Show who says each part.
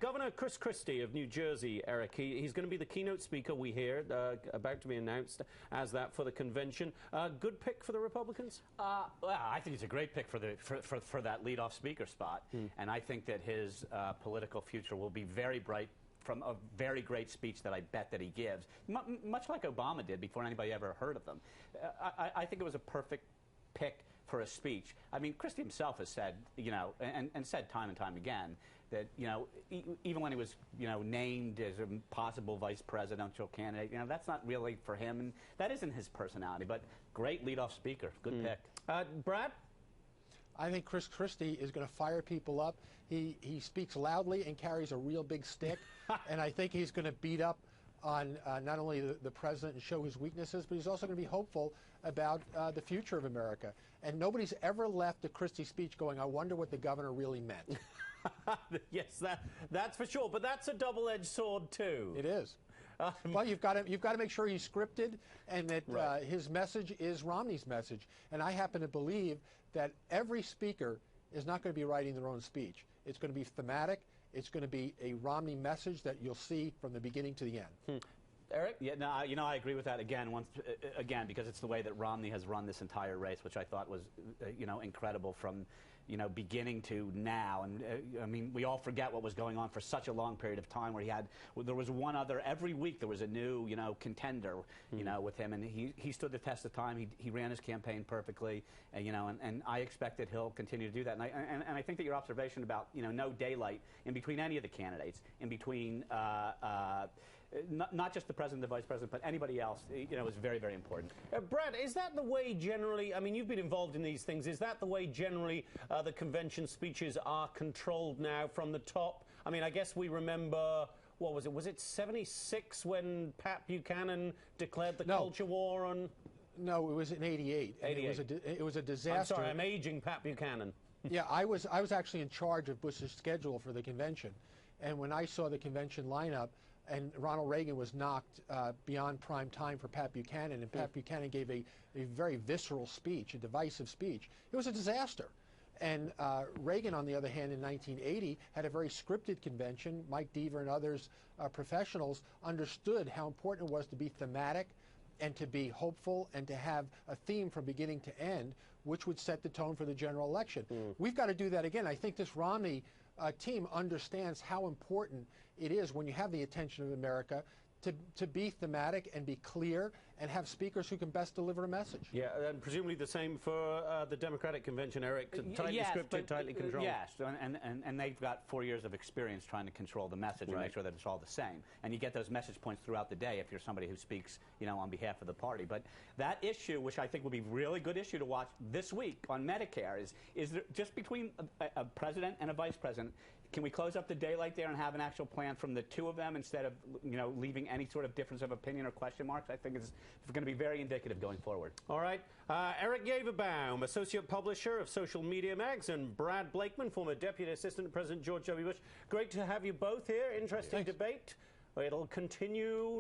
Speaker 1: Governor Christie of New Jersey, Eric, he's going to be the keynote speaker, we hear, about to be announced as that for the convention. Good pick for the Republicans?
Speaker 2: Well, I think he's a great pick for that leadoff speaker spot. And I think that his political future will be very bright from a very great speech that I bet that he gives, much like Obama did before anybody ever heard of them. I think it was a perfect pick for a speech. I mean, Christie himself has said, and said time and time again that, even when he was, named as a possible vice presidential candidate, that's not really for him, and that isn't his personality. But great leadoff speaker, good pick.
Speaker 1: Brad?
Speaker 3: I think Christie is going to fire people up. He speaks loudly and carries a real big stick, and I think he's going to beat up on not only the president and show his weaknesses, but he's also going to be hopeful about the future of America. And nobody's ever left a Christie speech going, I wonder what the governor really meant.
Speaker 1: Yes, that's for sure. But that's a double-edged sword, too.
Speaker 3: It is. Well, you've got to make sure he's scripted and that his message is Romney's message. And I happen to believe that every speaker is not going to be writing their own speech. It's going to be thematic. It's going to be a Romney message that you'll see from the beginning to the end.
Speaker 1: Eric?
Speaker 2: Yeah, no, I agree with that again, because it's the way that Romney has run this entire race, which I thought was, incredible from, beginning to now. And I mean, we all forget what was going on for such a long period of time, where there was one other every week. There was a new, contender, with him, and he stood the test of time. He ran his campaign perfectly, and I expect that he'll continue to do that. And I think that your observation about no daylight in between any of the candidates, in between not just the president, the vice president, but anybody else, is very, very important.
Speaker 1: Brad, is that the way generally, I mean, you've been involved in these things, is that the way generally the convention speeches are controlled now from the top? I mean, I guess we remember, what was it? Was it 76 when Pat Buchanan declared the culture war on?
Speaker 3: No, it was in 88.
Speaker 1: 88.
Speaker 3: It was a disaster.
Speaker 1: I'm sorry, I'm aging Pat Buchanan.
Speaker 3: Yeah, I was actually in charge of Bush's schedule for the convention. And when I saw the convention lineup, and Ronald Reagan was knocked beyond prime time for Pat Buchanan, and Pat Buchanan gave a very visceral speech, a divisive speech, it was a disaster. And Reagan, on the other hand, in 1980, had a very scripted convention. Mike Deaver and others, professionals, understood how important it was to be thematic and to be hopeful and to have a theme from beginning to end, which would set the tone for the general election. We've got to do that again. I think this Romney team understands how important it is when you have the attention of America to be thematic and be clear and have speakers who can best deliver a message.
Speaker 1: Yeah, and presumably the same for the Democratic convention, Eric, tightly scripted, tightly controlled.
Speaker 2: Yes, and they've got 4 years of experience trying to control the message and make sure that it's all the same. And you get those message points throughout the day if you're somebody who speaks, on behalf of the party. But that issue, which I think will be a really good issue to watch this week on Medicare, is there, just between a president and a vice president, can we close up the daylight there and have an actual plan from the two of them instead of, leaving any sort of difference of opinion or question marks? I think it's going to be very indicative going forward.
Speaker 1: All right. Eric Gaverbaum, Associate Publisher of Social Media Mags, and Brad Blakeman, former Deputy Assistant to President George W. Bush. Great to have you both here. Interesting debate. It'll continue.